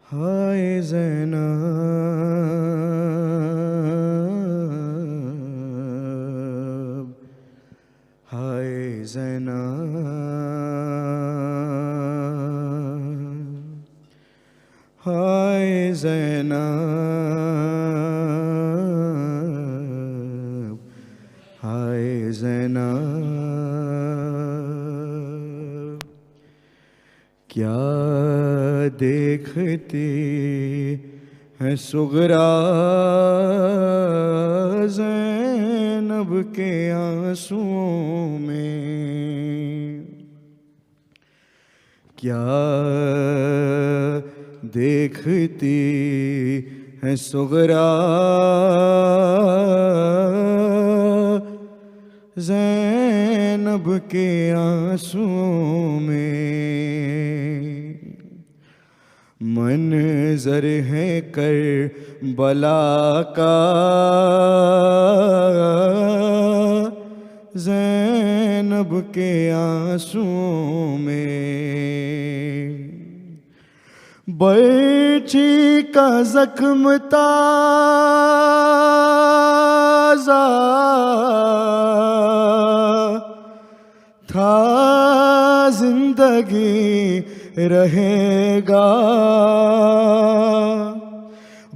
ہائے زینب، ہائے زینب، ہائے زینب، ہائے زینب، کیا دیکھتی ہے صغریٰ زینب کے آنسوؤں میں، کیا دیکھتی ہے صغریٰ زینب کے آنسوؤں میں، منظر ہے کربلا کا زینب کے آنسوؤں میں، برچی کا زخم تازہ تھا زندگی رہے گا،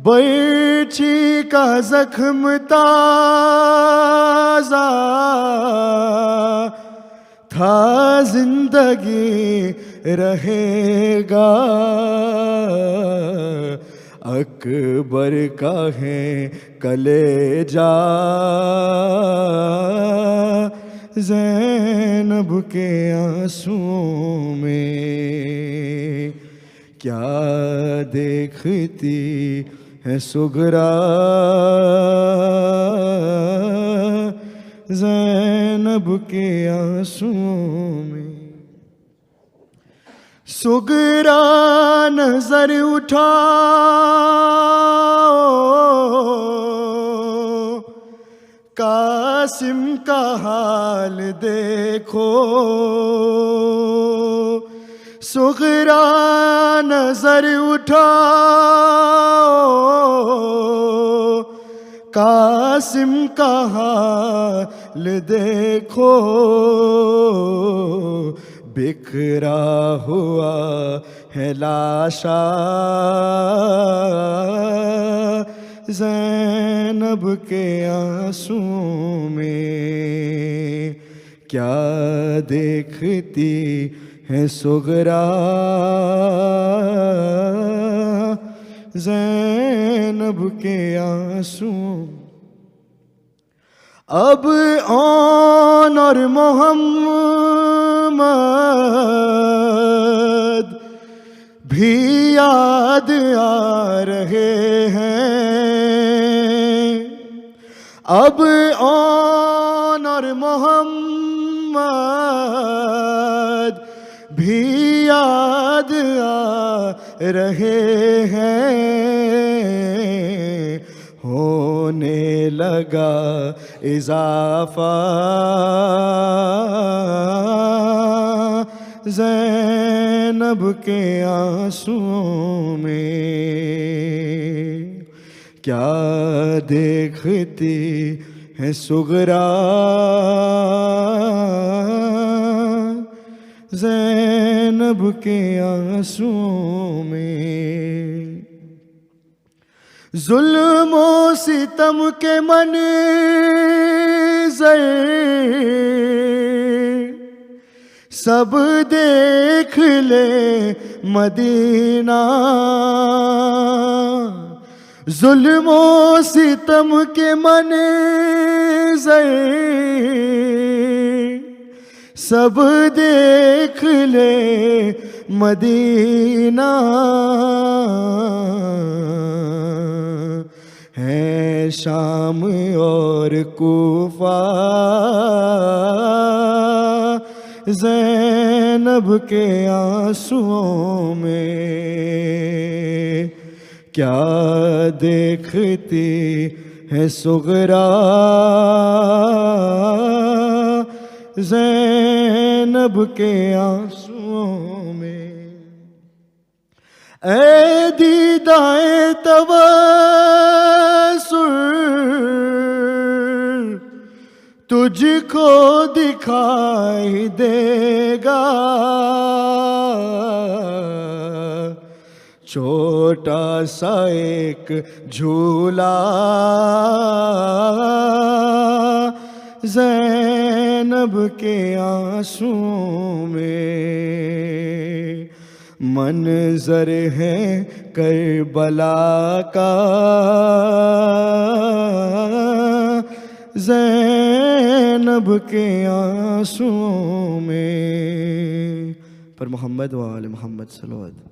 برچی کا زخم تازہ تھا زندگی رہے گا، اکبر کا ہے کلیجہ زینب کے آنسوؤں میں، کیا دیکھتی ہے صغریٰ زینب کے آنسوؤں میں، صغریٰ نظر اٹھاؤ، قاسم کا حال دیکھو، صغریٰ نظر اٹھاؤ، قاسم کا حال دیکھو، بکھرا ہوا ہے لاشا زینب کے آنسوؤں میں، کیا دیکھتی ہے صغریٰ زینب کے آنسوؤں، اب اون اور محمد بھی یاد آ رہے ہیں، اب اون اور محمد بھی یاد آ رہے ہیں، ہونے لگا اضافہ زینب کے آنسوؤں میں، کیا دیکھتی ہے صغریٰ زینب کے آنسوؤں میں، ظلم و ستم کے منظر سب دیکھ لے مدینہ، ظلم و ستم کے منظر سب دیکھ لے مدینہ، ہے شام اور کوفہ زینب کے آنسوؤں میں، کیا دیکھتی ہے صغریٰ زینب کے آنسوؤں میں، ऐ दीदाए तवस्सुल तुझको दिखाई देगा, छोटा सा एक झूला ज़ैनब के आंसुओं में, मंजर है करबला का ज़ैनब के आंसुओं में। पर मोहम्मद व आले मोहम्मद सल्लल्लाहु।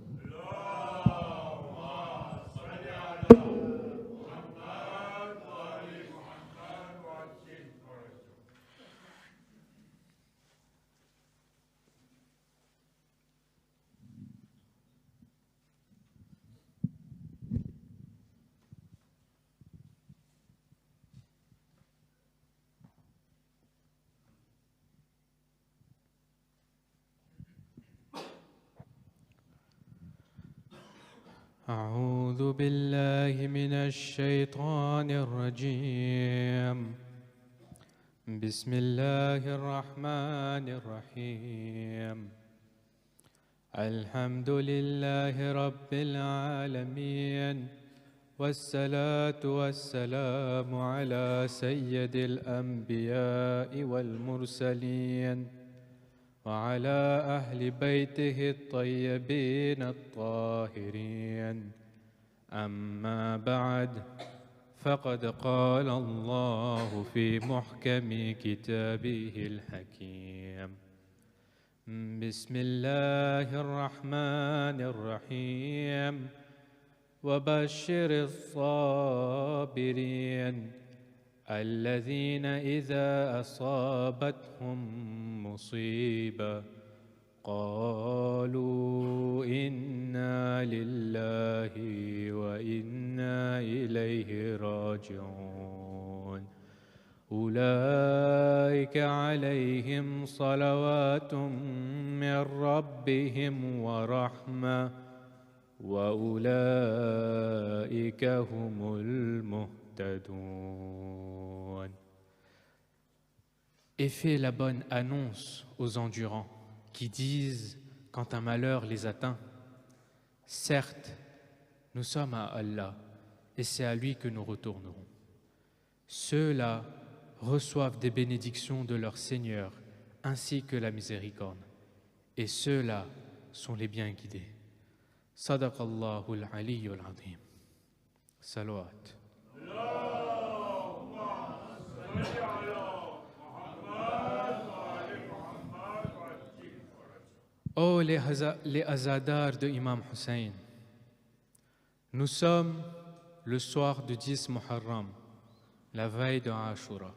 أعوذ بالله من الشيطان الرجيم. بسم الله الرحمن الرحيم. الحمد لله رب العالمين، والصلاة والسلام على سيد الأنبياء والمرسلين وعلى أهل بيته الطيبين الطاهرين. أما بعد، فقد قال الله في محكم كتابه الحكيم: بسم الله الرحمن الرحيم. وبشر الصابرين الذين إذا أصابتهم مصيبة قالوا إنا لله وإنا إليه راجعون. أولئك عليهم صلوات من ربهم ورحمة وأولئك هم المهتدون. Et fais la bonne annonce aux endurants qui disent, quand un malheur les atteint: certes, nous sommes à Allah et c'est à lui que nous retournerons. Ceux-là reçoivent des bénédictions de leur Seigneur ainsi que la miséricorde, et ceux-là sont les bien guidés. Sadaqallahu al-aliyyul azim. Salawat. Oh les azadars de Imam Hussein, nous sommes le soir du 10 Muharram, la veille de Ashura.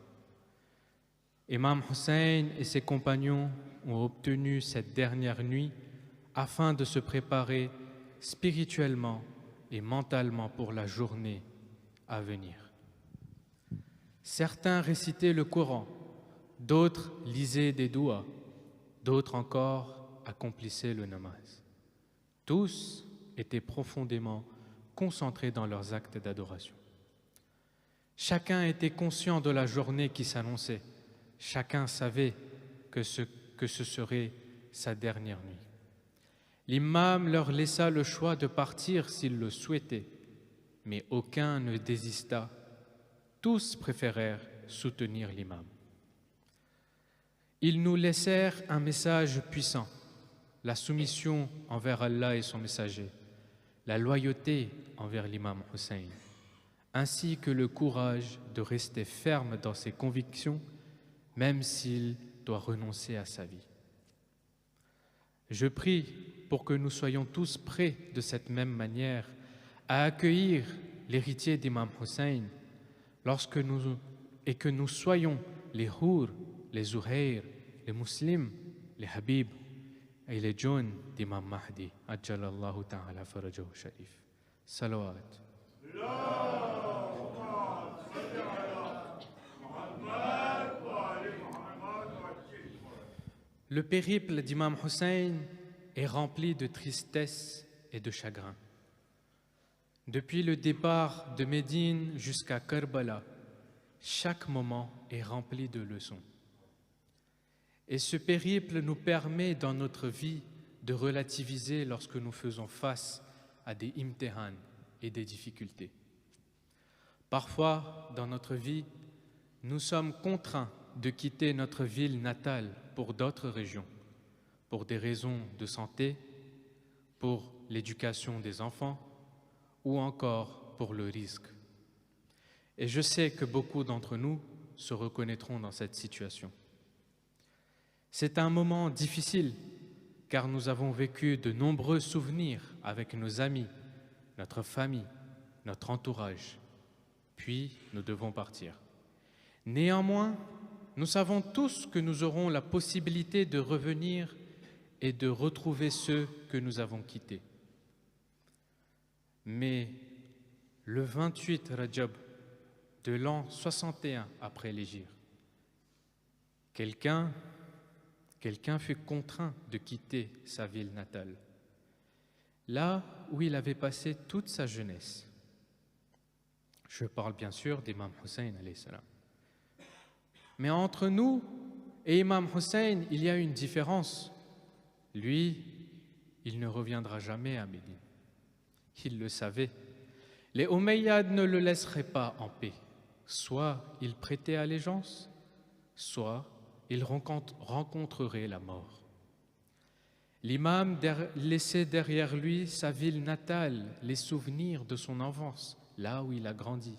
Imam Hussein et ses compagnons ont obtenu cette dernière nuit afin de se préparer spirituellement et mentalement pour la journée à venir. Certains récitaient le Coran, d'autres lisaient des douas, d'autres encore accomplissaient le namaz. Tous étaient profondément concentrés dans leurs actes d'adoration. Chacun était conscient de la journée qui s'annonçait. Chacun savait que ce serait sa dernière nuit. L'imam leur laissa le choix de partir s'ils le souhaitaient, mais aucun ne désista. Tous préférèrent soutenir l'imam. Ils nous laissèrent un message puissant: la soumission envers Allah et son messager, la loyauté envers l'imam Hussein, ainsi que le courage de rester ferme dans ses convictions, même s'il doit renoncer à sa vie. Je prie pour que nous soyons tous prêts de cette même manière à accueillir l'héritier d'Imam Hussein et que nous soyons les Hur, les Zuhair, les Muslims, les Habib et les jeunes d'Imam Mahdi. Ajjalallahu ta'ala farajahu sharif. Salawat. Le périple d'Imam Hussein est rempli de tristesse et de chagrin. Depuis le départ de Médine jusqu'à Karbala, chaque moment est rempli de leçons. Et ce périple nous permet dans notre vie de relativiser lorsque nous faisons face à des imtihan et des difficultés. Parfois, dans notre vie, nous sommes contraints de quitter notre ville natale pour d'autres régions, pour des raisons de santé, pour l'éducation des enfants ou encore pour le risque. Et je sais que beaucoup d'entre nous se reconnaîtront dans cette situation. C'est un moment difficile car nous avons vécu de nombreux souvenirs avec nos amis, notre famille, notre entourage. Puis nous devons partir. Néanmoins, nous savons tous que nous aurons la possibilité de revenir et de retrouver ceux que nous avons quittés. Mais le 28 Rajab de l'an 61 après l'Hégire, quelqu'un fut contraint de quitter sa ville natale, là où il avait passé toute sa jeunesse. Je parle bien sûr d'Imam Hussein alayhi salam. Mais entre nous et Imam Hussein, il y a une différence. Lui, il ne reviendra jamais à Médine. Il le savait. Les Omeyyades ne le laisseraient pas en paix. Soit il prêtait allégeance, soit il rencontrerait la mort. L'imam laissait derrière lui sa ville natale, les souvenirs de son enfance, là où il a grandi.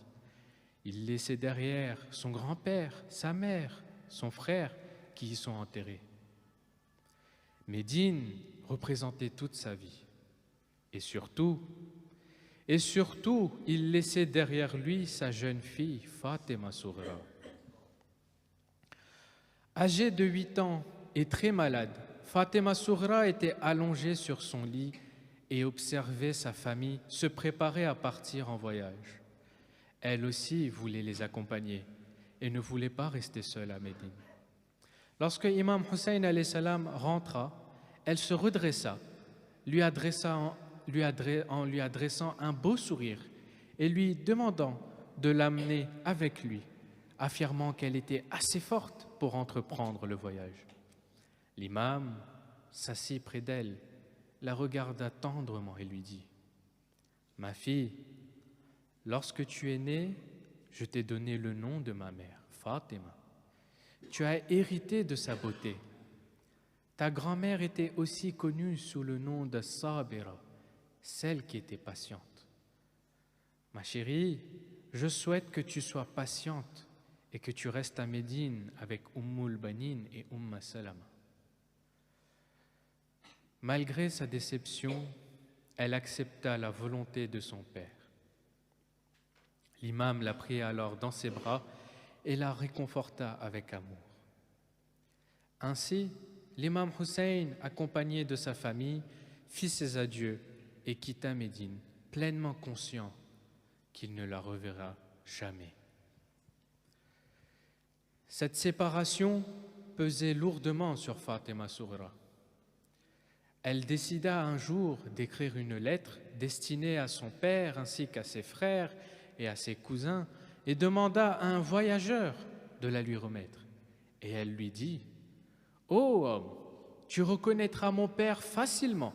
Il laissait derrière son grand-père, sa mère, son frère qui y sont enterrés. Médine représentait toute sa vie. Et surtout, il laissait derrière lui sa jeune fille, Fatima Soughra. Âgée de 8 ans et très malade, Fatima Soughra était allongée sur son lit et observait sa famille se préparer à partir en voyage. Elle aussi voulait les accompagner et ne voulait pas rester seule à Médine. Lorsque Imam Hussein alayhi salam rentra, elle se redressa, en lui adressant un beau sourire et lui demandant de l'amener avec lui, affirmant qu'elle était assez forte pour entreprendre le voyage. L'imam s'assit près d'elle, la regarda tendrement et lui dit : « Ma fille, lorsque tu es née, je t'ai donné le nom de ma mère, Fatima. Tu as hérité de sa beauté. Ta grand-mère était aussi connue sous le nom de Sabira, celle qui était patiente. Ma chérie, je souhaite que tu sois patiente et que tu restes à Médine avec Ummul Banin et Salama. » Malgré sa déception, elle accepta la volonté de son père. L'imam la prit alors dans ses bras et la réconforta avec amour. Ainsi, l'imam Hussein, accompagné de sa famille, fit ses adieux et quitta Médine, pleinement conscient qu'il ne la reverra jamais. Cette séparation pesait lourdement sur Fatima Soughra. Elle décida un jour d'écrire une lettre destinée à son père ainsi qu'à ses frères et à ses cousins et demanda à un voyageur de la lui remettre. Et elle lui dit : « Ô homme, tu reconnaîtras mon père facilement.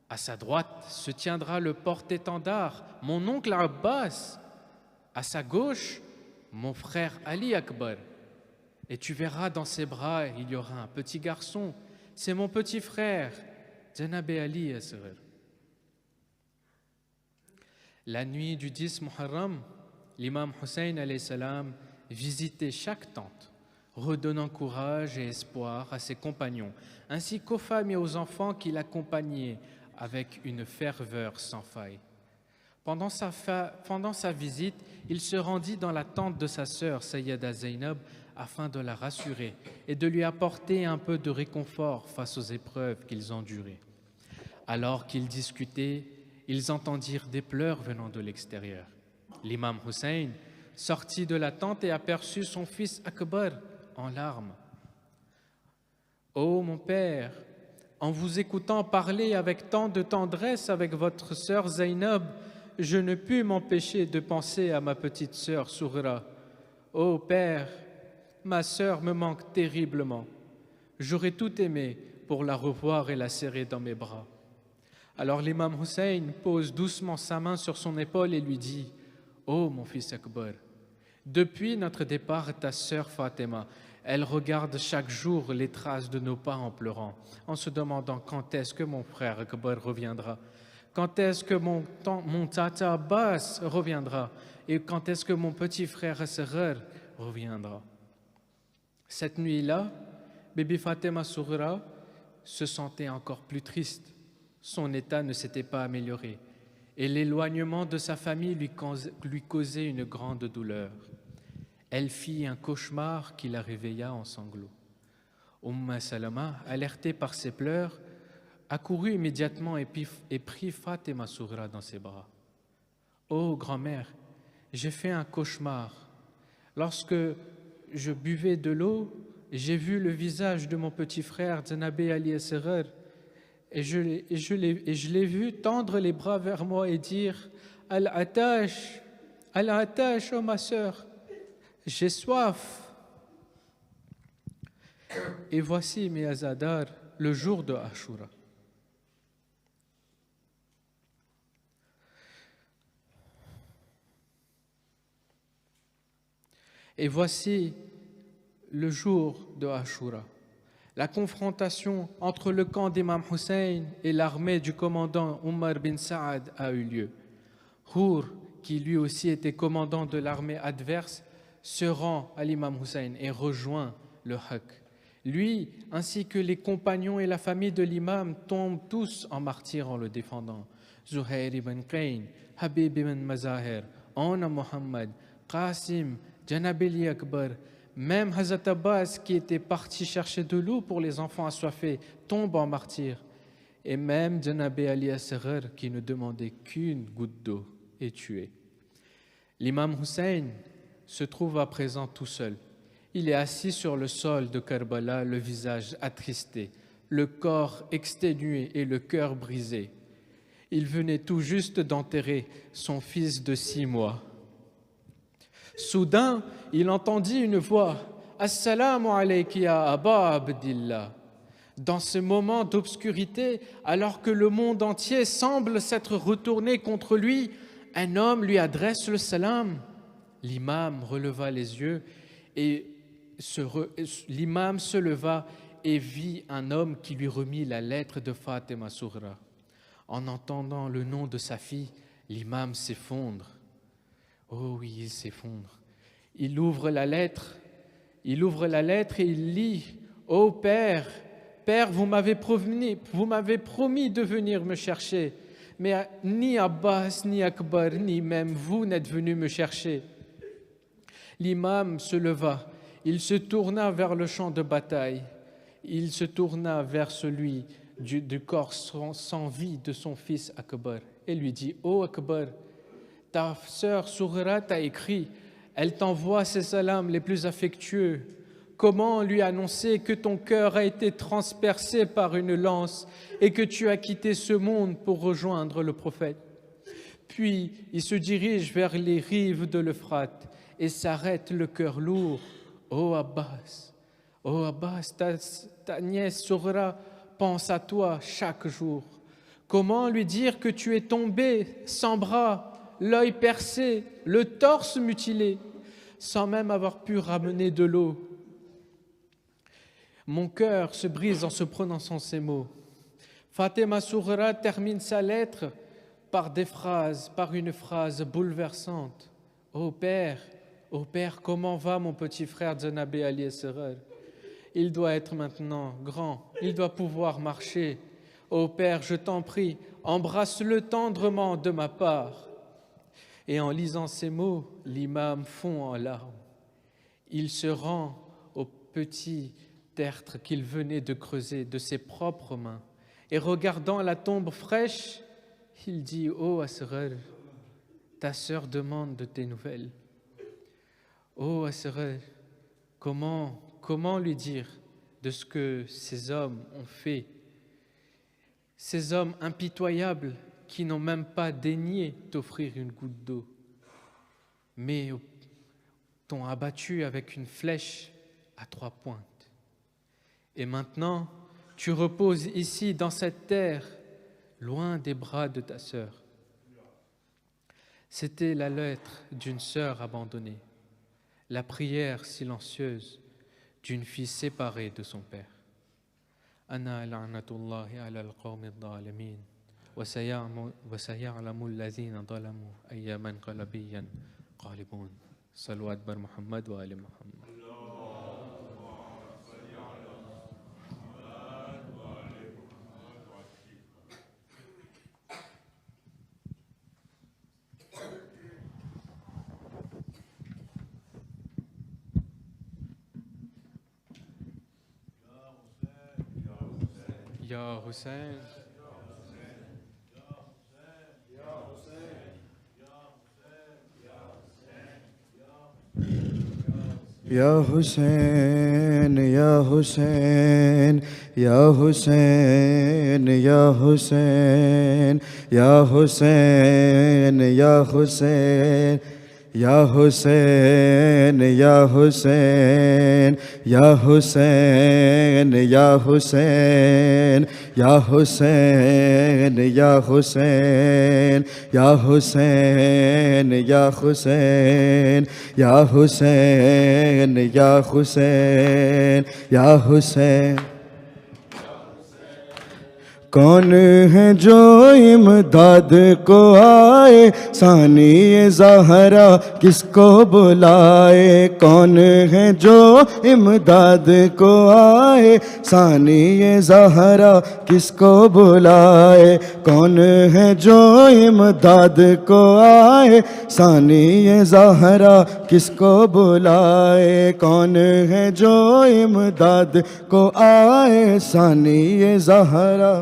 À sa droite se tiendra le porte-étendard, mon oncle Abbas. À sa gauche, mon frère Ali Akbar. Et tu verras dans ses bras, il y aura un petit garçon. C'est mon petit frère, Janab Ali Asghar. » La nuit du 10 Muharram, l'imam Hussein alayhi salam visitait chaque tente, redonnant courage et espoir à ses compagnons, ainsi qu'aux femmes et aux enfants qui l'accompagnaient avec une ferveur sans faille. Pendant sa visite, il se rendit dans la tente de sa sœur, Sayyada Zainab, afin de la rassurer et de lui apporter un peu de réconfort face aux épreuves qu'ils enduraient. Alors qu'ils discutaient, ils entendirent des pleurs venant de l'extérieur. L'imam Hussein sortit de la tente et aperçut son fils Akbar en larmes. « Ô mon père, En vous écoutant parler avec tant de tendresse avec votre sœur Zainab, je ne pus m'empêcher de penser à ma petite sœur Soughra. Ô Père, ma sœur me manque terriblement. J'aurais tout aimé pour la revoir et la serrer dans mes bras. Alors l'imam Hussein pose doucement sa main sur son épaule et lui dit « Ô mon fils Akbar, depuis notre départ, ta sœur Fatima, elle regarde chaque jour les traces de nos pas en pleurant, en se demandant quand est-ce que mon frère Akbar reviendra, quand est-ce que mon tata Abbas reviendra et quand est-ce que mon petit frère Asghar reviendra. » Cette nuit-là, bébé Fatima Soughra se sentait encore plus triste. Son état ne s'était pas amélioré et l'éloignement de sa famille lui causait une grande douleur. Elle fit un cauchemar qui la réveilla en sanglots. Salama, alertée par ses pleurs, accourut immédiatement et prit Fatima Soughra dans ses bras. « Oh, grand-mère, j'ai fait un cauchemar. Lorsque je buvais de l'eau, j'ai vu le visage de mon petit frère Zanabé Ali Asghar et je l'ai vu tendre les bras vers moi et dire « Al-Atash, Al-Atash, oh ma sœur, j'ai soif. » Et voici, mes Azadar, le jour de Ashura. Et voici le jour de Ashura. La confrontation entre le camp d'Imam Hussein et l'armée du commandant Omar bin Saad a eu lieu. Hur, qui lui aussi était commandant de l'armée adverse, se rend à l'imam Hussein et rejoint le Haqq. Lui, ainsi que les compagnons et la famille de l'imam, tombent tous en martyrs en le défendant. Zuhair ibn Qayn, Habib ibn Mazahir, Ana Muhammad, Qasim, Janabili Akbar, même Hazrat Abbas, qui était parti chercher de l'eau pour les enfants assoiffés, tombe en martyr. Et même Janabé Ali Asghar, qui ne demandait qu'une goutte d'eau, est tué. L'imam Hussein se trouve à présent tout seul. Il est assis sur le sol de Karbala, le visage attristé, le corps exténué et le cœur brisé. Il venait tout juste d'enterrer son fils de 6 mois. Soudain, il entendit une voix « Assalamu alayki ya Aba Abdillah » Dans ce moment d'obscurité, alors que le monde entier semble s'être retourné contre lui, un homme lui adresse le salam. L'imam releva les yeux et l'imam se leva et vit un homme qui lui remit la lettre de Fatima Soughra. En entendant le nom de sa fille, l'imam s'effondre. Oh oui, il s'effondre. Il ouvre la lettre et il lit « Ô Père, Père, vous m'avez promis de venir me chercher, mais ni Abbas, ni Akbar, ni même vous n'êtes venus me chercher. » L'imam se leva, il se tourna vers le champ de bataille, il se tourna vers celui du corps sans vie de son fils Akbar et lui dit « Ô Akbar, ta sœur Soughra t'a écrit, elle t'envoie ses salams les plus affectueux. Comment lui annoncer que ton cœur a été transpercé par une lance et que tu as quitté ce monde pour rejoindre le prophète ?» Puis il se dirige vers les rives de l'Euphrate et s'arrête le cœur lourd. « Ô Abbas, ta nièce Soughra pense à toi chaque jour. Comment lui dire que tu es tombé sans bras, l'œil percé, le torse mutilé, sans même avoir pu ramener de l'eau. Mon cœur se brise en se prononçant ces mots. » Fatima Soughra termine sa lettre par une phrase bouleversante. « Ô Père, comment va mon petit frère Zanabé Ali Asghar? Il doit être maintenant grand, il doit pouvoir marcher. Ô Père, je t'en prie, embrasse-le tendrement de ma part. » Et en lisant ces mots, l'imam fond en larmes. Il se rend au petit tertre qu'il venait de creuser de ses propres mains. Et regardant la tombe fraîche, il dit « Ô Asghar, ta sœur demande de tes nouvelles. Ô Asghar, comment lui dire de ce que ces hommes ont fait Ces hommes impitoyables qui n'ont même pas daigné t'offrir une goutte d'eau, mais t'ont abattu avec une flèche à 3 pointes. Et maintenant, tu reposes ici, dans cette terre, loin des bras de ta sœur. C'était la lettre d'une sœur abandonnée, la prière silencieuse d'une fille séparée de son père. Ana la'natullahi ala al-qawmi al-zalimin wa saya'lamu alladhina zalamu ayya manqalabin qalibun. Salawat bar Muhammad wa ali Muhammad. Ya Hussein, Ya Hussein, Ya Hussein, Ya Hussein, Ya Hussein, Ya Hussein, Ya Hussein, Ya Hussein, Ya Hussein, Ya Hussein, Ya Hussein, Ya Hussein, Ya Hussein, Ya Hussein, Ya Hussein, Ya Hussein, Ya Hussein, Ya Hussein. کون ہے جو امداد کو آئے ثانی زہرا کس کو بلائے کون ہے جو امداد کو آئے ثانی زہرا کس کو بلائے کون ہے جو امداد کو آئے ثانی زہرا کس کو بلائے کون ہے جو امداد کو آئے ثانی زہرا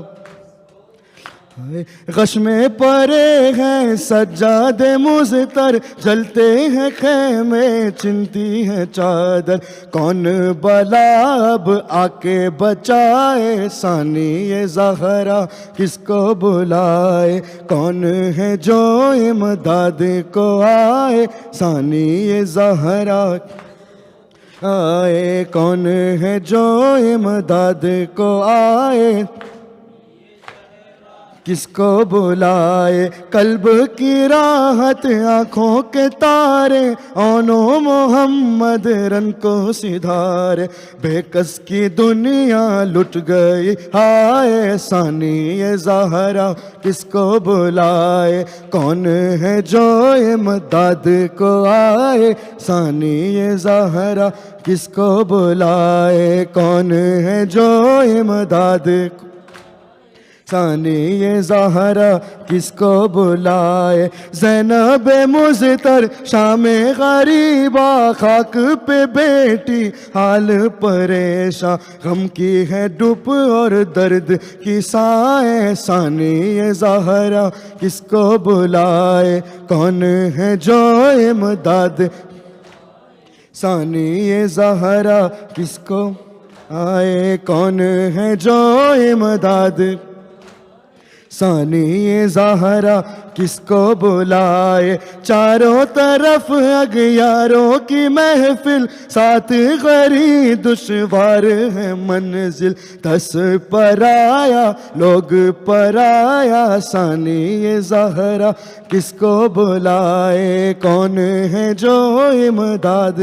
غش میں پڑے ہیں سجاد مزتر جلتے ہیں خیمے چنتی ہے چادر کون بلا اب آ کے بچائے ثانی زہرا کس کو بلائے کون ہے جو امداد کو آئے ثانی زہرا آئے کون ہے جو امداد کو آئے کس کو بلائے قلب کی راحت آنکھوں کے تارے اونو محمد رن کو سدھارے بے کس کی دنیا لٹ گئی ہائے ثانی زہرا کس کو بلائے کون ہے جو امداد کو آئے ثانی زہرا کس کو بلائے کون ہے جو امداد کو ثانی زہرا کس کو بلائے زینب مزتر شام غریبا خاک پہ بیٹی حال پریشاں غم کی ہے ڈوب اور درد کی سائے ثانی زہرا کس کو بلائے کون ہے جو امداد ثانی زہرا کس کو آئے کون ہے جو امداد ثانی زہرا کس کو بلائے چاروں طرف اغیاروں کی محفل ساتھ غری دشوار ہے منزل دس پر آیا لوگ پر آیا ثانی زہرا کس کو بلائے کون ہے جو امداد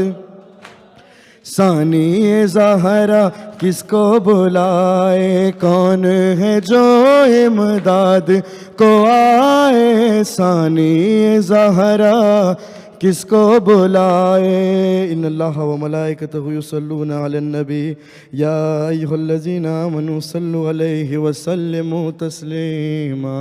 ثانی زہرا کس کو بلائے کون ہے جو امداد کو آئے ثانی زہرا کس کو بلائے ان اللہ و ملائکتہ یصلون علی النبی یا ایھا الذین آمنوا صلوا علیہ وسلموا تسلیما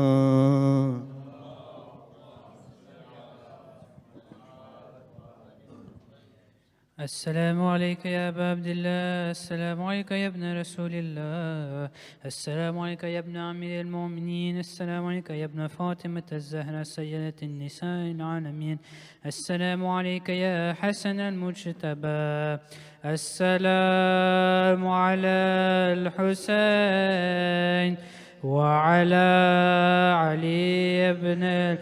السلام عليك يا أبا عبد الله السلام عليك يا ابن رسول الله السلام عليك يا ابن أمير المؤمنين السلام عليك يا ابن فاطمة الزهراء سيدة النساء العالمين السلام عليك يا حسن المجتبى السلام على الحسين وعلى علي بن